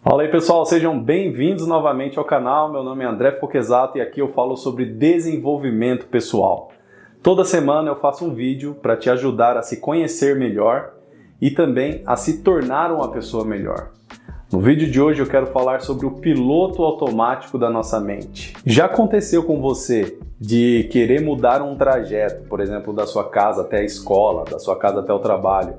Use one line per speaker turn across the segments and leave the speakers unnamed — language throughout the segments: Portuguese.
Fala aí pessoal, sejam bem-vindos novamente ao canal. Meu nome é André Foquesato e aqui eu falo sobre desenvolvimento pessoal. Toda semana eu faço um vídeo para te ajudar a se conhecer melhor e também a se tornar uma pessoa melhor. No vídeo de hoje eu quero falar sobre o piloto automático da nossa mente. Já aconteceu com você de querer mudar um trajeto, por exemplo, da sua casa até a escola, da sua casa até o trabalho,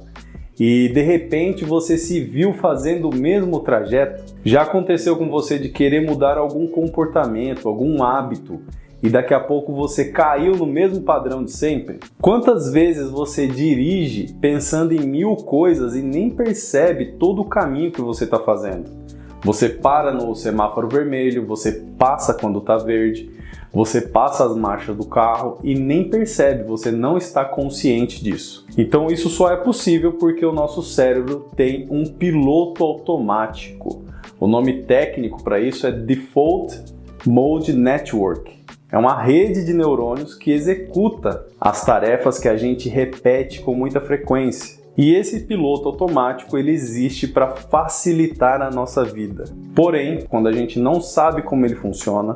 e de repente você se viu fazendo o mesmo trajeto? Já aconteceu com você de querer mudar algum comportamento, algum hábito, e daqui a pouco você caiu no mesmo padrão de sempre? Quantas vezes você dirige pensando em mil coisas e nem percebe todo o caminho que você está fazendo? Você para no semáforo vermelho, você passa quando está verde, você passa as marchas do carro e nem percebe, você não está consciente disso. Então isso só é possível porque o nosso cérebro tem um piloto automático. O nome técnico para isso é Default Mode Network. É uma rede de neurônios que executa as tarefas que a gente repete com muita frequência. E esse piloto automático ele existe para facilitar a nossa vida. Porém, quando a gente não sabe como ele funciona,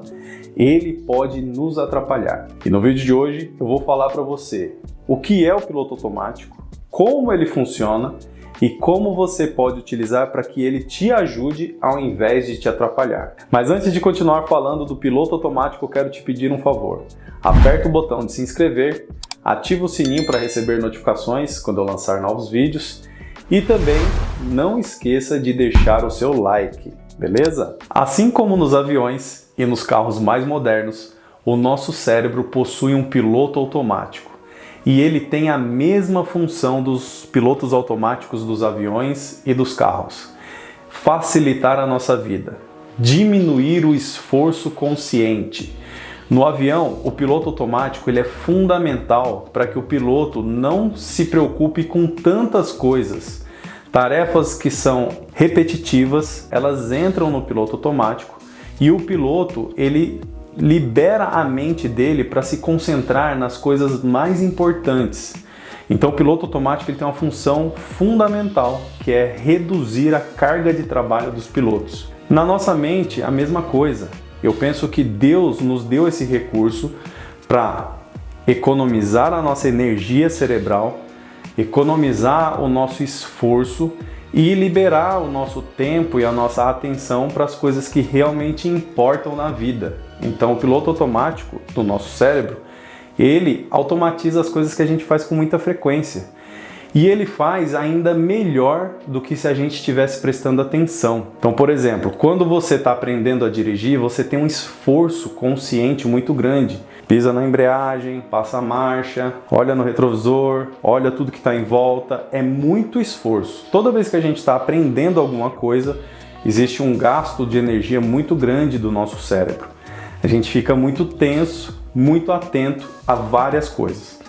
ele pode nos atrapalhar. E no vídeo de hoje eu vou falar para você o que é o piloto automático, como ele funciona e como você pode utilizar para que ele te ajude ao invés de te atrapalhar. Mas antes de continuar falando do piloto automático, eu quero te pedir um favor. Aperta o botão de se inscrever, ativa o sininho para receber notificações quando eu lançar novos vídeos e também não esqueça de deixar o seu like, beleza? Assim como nos aviões e nos carros mais modernos, o nosso cérebro possui um piloto automático. E ele tem a mesma função dos pilotos automáticos dos aviões e dos carros: facilitar a nossa vida, diminuir o esforço consciente. No avião, o piloto automático ele é fundamental para que o piloto não se preocupe com tantas coisas. Tarefas que são repetitivas, elas entram no piloto automático e o piloto ele libera a mente dele para se concentrar nas coisas mais importantes. Então o piloto automático ele tem uma função fundamental, que é reduzir a carga de trabalho dos pilotos. Na nossa mente, a mesma coisa. Eu penso que Deus nos deu esse recurso para economizar a nossa energia cerebral, economizar o nosso esforço e liberar o nosso tempo e a nossa atenção para as coisas que realmente importam na vida. Então o piloto automático do nosso cérebro, ele automatiza as coisas que a gente faz com muita frequência. E ele faz ainda melhor do que se a gente estivesse prestando atenção. Então, por exemplo, quando você está aprendendo a dirigir, você tem um esforço consciente muito grande. Pisa na embreagem, passa a marcha, olha no retrovisor, olha tudo que está em volta. É muito esforço. Toda vez que a gente está aprendendo alguma coisa, existe um gasto de energia muito grande do nosso cérebro. A gente fica muito tenso, muito atento a várias coisas.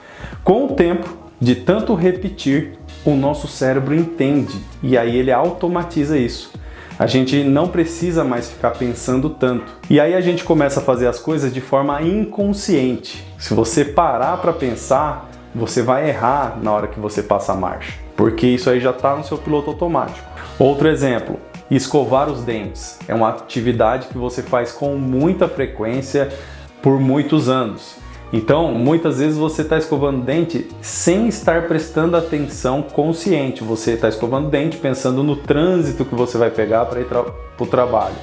Com o tempo, de tanto repetir, o nosso cérebro entende e aí ele automatiza isso. A gente não precisa mais ficar pensando tanto. E aí a gente começa a fazer as coisas de forma inconsciente. Se você parar para pensar, você vai errar na hora que você passa a marcha, porque isso aí já está no seu piloto automático. Outro exemplo, escovar os dentes. É uma atividade que você faz com muita frequência por muitos anos. Então, muitas vezes você está escovando o dente sem estar prestando atenção consciente. Você está escovando o dente pensando no trânsito que você vai pegar para ir para o trabalho.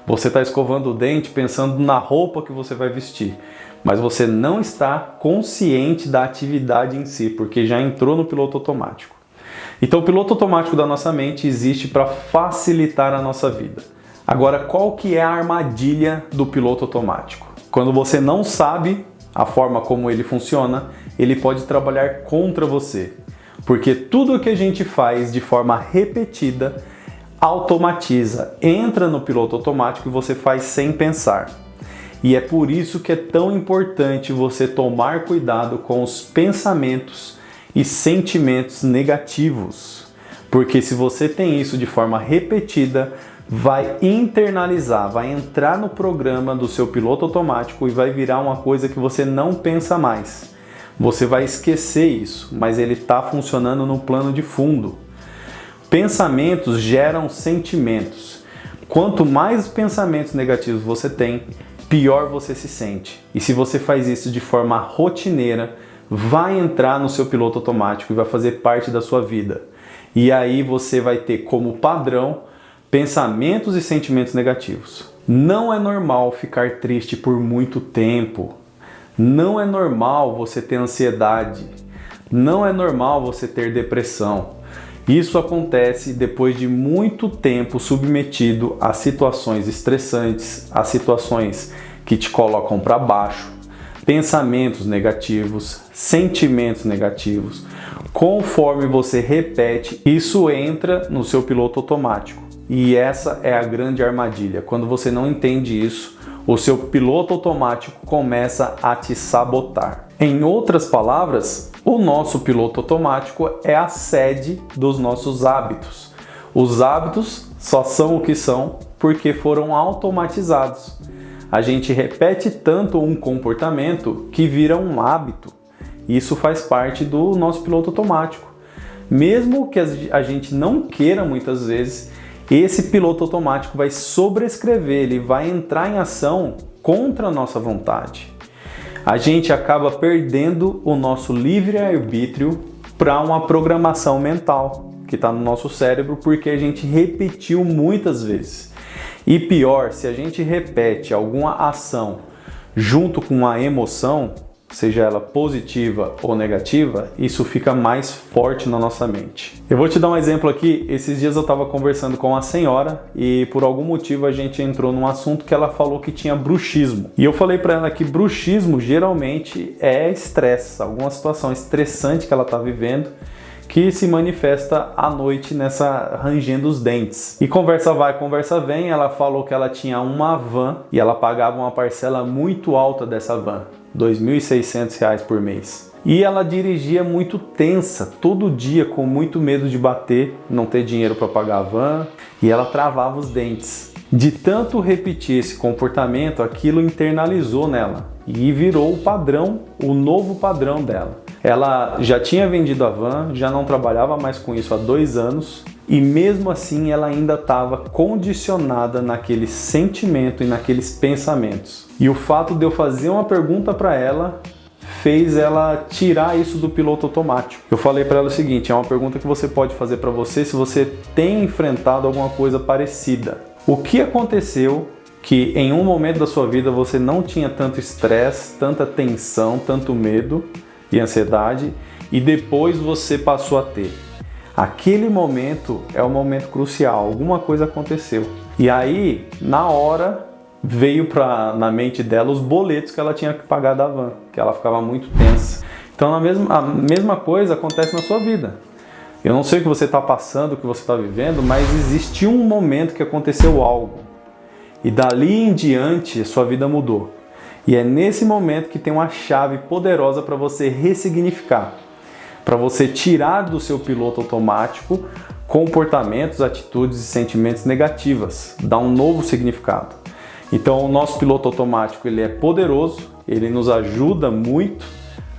Você está escovando o dente pensando na roupa que você vai vestir. Mas você não está consciente da atividade em si, porque já entrou no piloto automático. Então, o piloto automático da nossa mente existe para facilitar a nossa vida. Agora, qual que é a armadilha do piloto automático? Quando você não sabe a forma como ele funciona, ele pode trabalhar contra você. Porque tudo o que a gente faz de forma repetida automatiza, entra no piloto automático e você faz sem pensar. E é por isso que é tão importante você tomar cuidado com os pensamentos e sentimentos negativos. Porque se você tem isso de forma repetida, vai internalizar, vai entrar no programa do seu piloto automático e vai virar uma coisa que você não pensa mais. Você vai esquecer isso, mas ele está funcionando no plano de fundo. Pensamentos geram sentimentos. Quanto mais pensamentos negativos você tem, pior você se sente. E se você faz isso de forma rotineira, vai entrar no seu piloto automático e vai fazer parte da sua vida. E aí você vai ter como padrão pensamentos e sentimentos negativos. Não é normal ficar triste por muito tempo. Não é normal você ter ansiedade. Não é normal você ter depressão. Isso acontece depois de muito tempo submetido a situações estressantes, a situações que te colocam para baixo, pensamentos negativos, sentimentos negativos. Conforme você repete, isso entra no seu piloto automático. E essa é a grande armadilha. Quando você não entende isso, o seu piloto automático começa a te sabotar. Em outras palavras, o nosso piloto automático é a sede dos nossos hábitos. Os hábitos só são o que são porque foram automatizados. A gente repete tanto um comportamento que vira um hábito. Isso faz parte do nosso piloto automático. Mesmo que a gente não queira muitas vezes, esse piloto automático vai sobrescrever, ele vai entrar em ação contra a nossa vontade. A gente acaba perdendo o nosso livre-arbítrio para uma programação mental que está no nosso cérebro porque a gente repetiu muitas vezes. E pior, se a gente repete alguma ação junto com uma emoção, seja ela positiva ou negativa, isso fica mais forte na nossa mente. Eu vou te dar um exemplo aqui. Esses dias eu estava conversando com uma senhora e por algum motivo a gente entrou num assunto que ela falou que tinha bruxismo. E eu falei para ela que bruxismo geralmente é estresse, alguma situação estressante que ela está vivendo, que se manifesta à noite nessa rangendo os dentes. E conversa vai, conversa vem, ela falou que ela tinha uma van e ela pagava uma parcela muito alta dessa van, R$ 2.600 por mês. E ela dirigia muito tensa, todo dia com muito medo de bater, não ter dinheiro para pagar a van, e ela travava os dentes. De tanto repetir esse comportamento, aquilo internalizou nela e virou o padrão, o novo padrão dela. Ela já tinha vendido a van, já não trabalhava mais com isso há 2 anos e mesmo assim ela ainda estava condicionada naquele sentimento e naqueles pensamentos. E o fato de eu fazer uma pergunta para ela fez ela tirar isso do piloto automático. Eu falei para ela o seguinte, é uma pergunta que você pode fazer para você se você tem enfrentado alguma coisa parecida. O que aconteceu que em um momento da sua vida você não tinha tanto estresse, tanta tensão, tanto medo e ansiedade, e depois você passou a ter? Aquele momento é um momento crucial, alguma coisa aconteceu. E aí, na hora, veio na mente dela os boletos que ela tinha que pagar da van, que ela ficava muito tensa. Então a mesma coisa acontece na sua vida. Eu não sei o que você está passando, o que você está vivendo, mas existiu um momento que aconteceu algo. E dali em diante, sua vida mudou. E é nesse momento que tem uma chave poderosa para você ressignificar, para você tirar do seu piloto automático comportamentos, atitudes e sentimentos negativas, dar um novo significado. Então o nosso piloto automático ele é poderoso, ele nos ajuda muito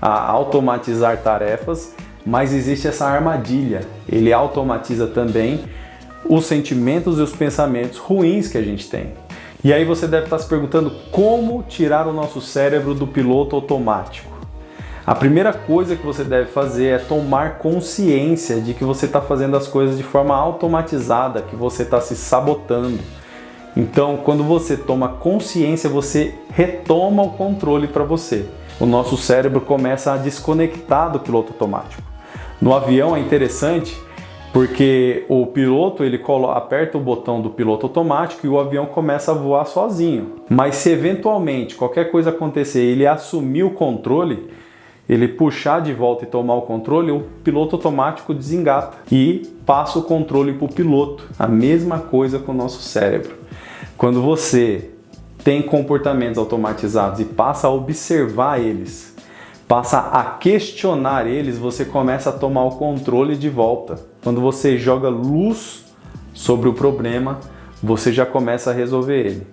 a automatizar tarefas, mas existe essa armadilha, ele automatiza também os sentimentos e os pensamentos ruins que a gente tem. E aí você deve estar se perguntando como tirar o nosso cérebro do piloto automático. A primeira coisa que você deve fazer é tomar consciência de que você está fazendo as coisas de forma automatizada, que você está se sabotando. Então, quando você toma consciência, você retoma o controle para você. O nosso cérebro começa a desconectar do piloto automático. No avião é interessante porque o piloto ele aperta o botão do piloto automático e o avião começa a voar sozinho. Mas se eventualmente qualquer coisa acontecer e ele assumir o controle, ele puxar de volta e tomar o controle, o piloto automático desengata e passa o controle para o piloto. A mesma coisa com o nosso cérebro. Quando você tem comportamentos automatizados e passa a observar eles, passa a questionar eles, você começa a tomar o controle de volta. Quando você joga luz sobre o problema, você já começa a resolver ele.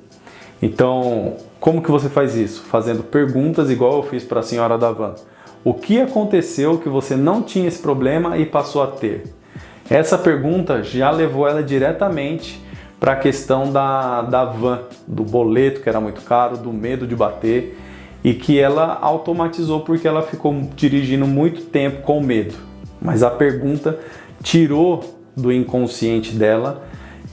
Então, como que você faz isso? Fazendo perguntas igual eu fiz para a senhora da van. O que aconteceu que você não tinha esse problema e passou a ter? Essa pergunta já levou ela diretamente para a questão da van, do boleto que era muito caro, do medo de bater, e que ela automatizou porque ela ficou dirigindo muito tempo com medo. Mas a pergunta tirou do inconsciente dela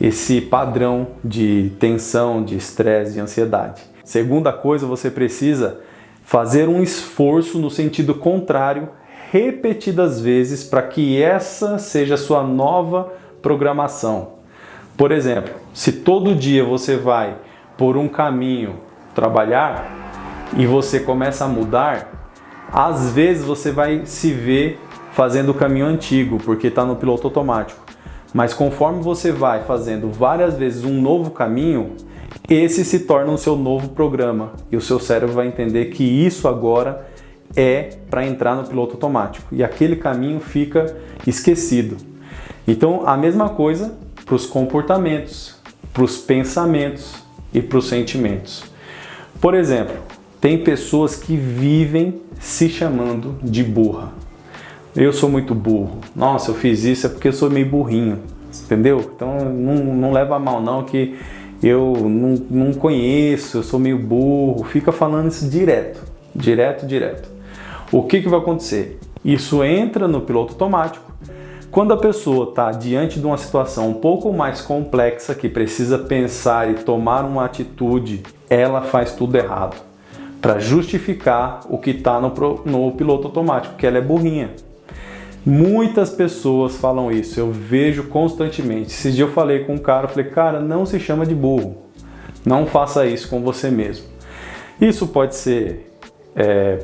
esse padrão de tensão, de estresse, de ansiedade. Segunda coisa, você precisa fazer um esforço no sentido contrário repetidas vezes para que essa seja a sua nova programação. Por exemplo, se todo dia você vai por um caminho trabalhar e você começa a mudar, às vezes você vai se ver fazendo o caminho antigo, porque está no piloto automático. Mas conforme você vai fazendo várias vezes um novo caminho, esse se torna o seu novo programa e o seu cérebro vai entender que isso agora é para entrar no piloto automático e aquele caminho fica esquecido. Então, a mesma coisa para os comportamentos, para os pensamentos e para os sentimentos. Por exemplo, tem pessoas que vivem se chamando de burra. Eu sou muito burro. Nossa, eu fiz isso é porque eu sou meio burrinho. Entendeu? Então não leva a mal não que eu não conheço, eu sou meio burro. Fica falando isso direto. O que vai acontecer? Isso entra no piloto automático. Quando a pessoa está diante de uma situação um pouco mais complexa, que precisa pensar e tomar uma atitude, ela faz tudo errado. Para justificar o que está no piloto automático, que ela é burrinha. Muitas pessoas falam isso, eu vejo constantemente. Esses dias eu falei com um cara, cara, não se chama de burro. Não faça isso com você mesmo. Isso pode ser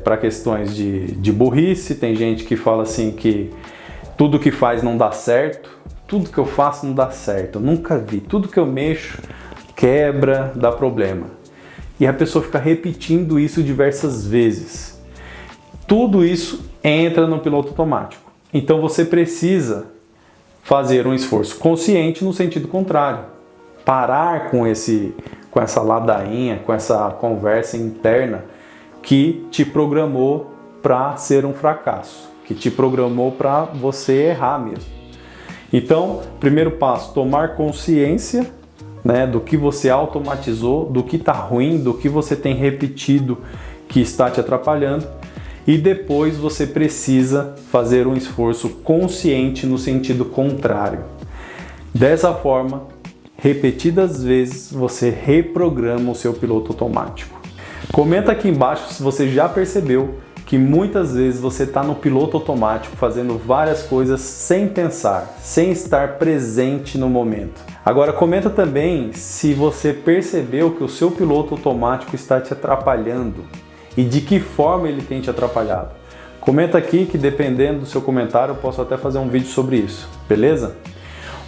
para questões de burrice. Tem gente que fala assim que tudo que faz não dá certo. Tudo que eu faço não dá certo. Eu nunca vi. Tudo que eu mexo quebra, dá problema. E a pessoa fica repetindo isso diversas vezes. Tudo isso entra no piloto automático. Então você precisa fazer um esforço consciente no sentido contrário. Parar com essa ladainha, com essa conversa interna que te programou para ser um fracasso, que te programou para você errar mesmo. Então, primeiro passo, tomar consciência, né, do que você automatizou, do que está ruim, do que você tem repetido que está te atrapalhando. E depois você precisa fazer um esforço consciente no sentido contrário. Dessa forma, repetidas vezes, você reprograma o seu piloto automático. Comenta aqui embaixo se você já percebeu que muitas vezes você está no piloto automático fazendo várias coisas sem pensar, sem estar presente no momento. Agora comenta também se você percebeu que o seu piloto automático está te atrapalhando. E de que forma ele tem te atrapalhado. Comenta aqui que dependendo do seu comentário eu posso até fazer um vídeo sobre isso, beleza?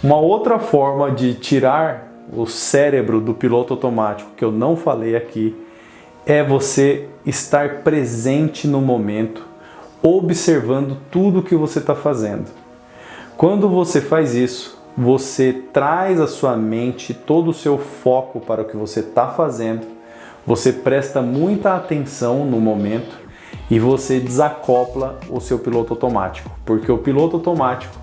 Uma outra forma de tirar o cérebro do piloto automático que eu não falei aqui é você estar presente no momento, observando tudo que você está fazendo. Quando você faz isso, você traz à sua mente todo o seu foco para o que você está fazendo. Você presta muita atenção no momento e você desacopla o seu piloto automático, porque o piloto automático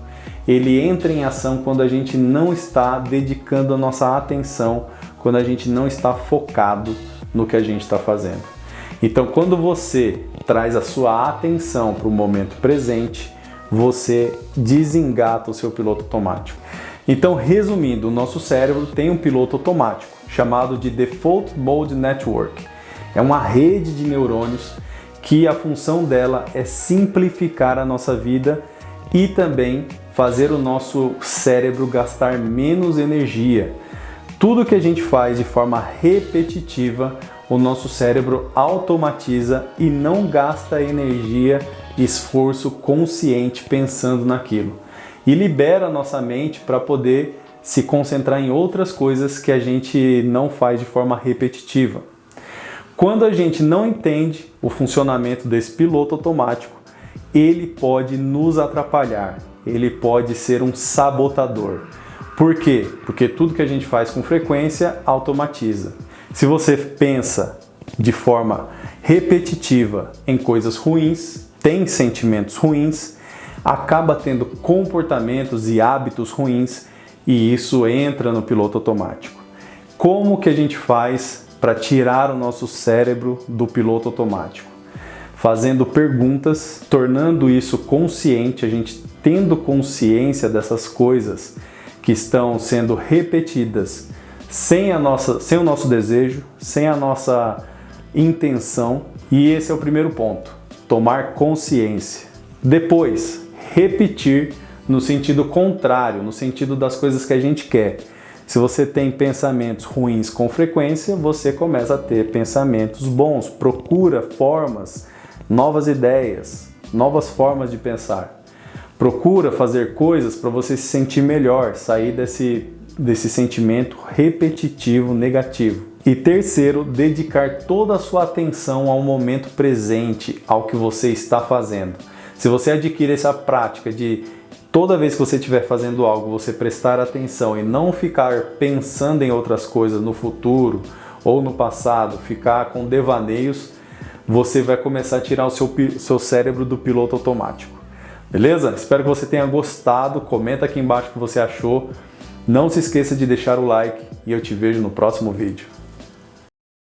ele entra em ação quando a gente não está dedicando a nossa atenção, quando a gente não está focado no que a gente está fazendo. Então, quando você traz a sua atenção para o momento presente, você desengata o seu piloto automático. Então, resumindo, o nosso cérebro tem um piloto automático chamado de Default Mode Network. É uma rede de neurônios que a função dela é simplificar a nossa vida e também fazer o nosso cérebro gastar menos energia. Tudo que a gente faz de forma repetitiva, o nosso cérebro automatiza e não gasta energia e esforço consciente pensando naquilo. E libera a nossa mente para poder se concentrar em outras coisas que a gente não faz de forma repetitiva. Quando a gente não entende o funcionamento desse piloto automático, ele pode nos atrapalhar, ele pode ser um sabotador. Por quê? Porque tudo que a gente faz com frequência automatiza. Se você pensa de forma repetitiva em coisas ruins, tem sentimentos ruins, acaba tendo comportamentos e hábitos ruins, e isso entra no piloto automático. Como que a gente faz para tirar o nosso cérebro do piloto automático? Fazendo perguntas, tornando isso consciente, a gente tendo consciência dessas coisas que estão sendo repetidas sem o nosso desejo, sem a nossa intenção. E esse é o primeiro ponto, tomar consciência. Depois, repetir no sentido contrário, no sentido das coisas que a gente quer. Se você tem pensamentos ruins com frequência, você começa a ter pensamentos bons. Procura formas, novas ideias, novas formas de pensar. Procura fazer coisas para você se sentir melhor, sair desse sentimento repetitivo, negativo. E terceiro, dedicar toda a sua atenção ao momento presente, ao que você está fazendo. Se você adquire essa prática de toda vez que você estiver fazendo algo, você prestar atenção e não ficar pensando em outras coisas no futuro ou no passado, ficar com devaneios, você vai começar a tirar o seu cérebro do piloto automático. Beleza? Espero que você tenha gostado. Comenta aqui embaixo o que você achou. Não se esqueça de deixar o like e eu te vejo no próximo vídeo.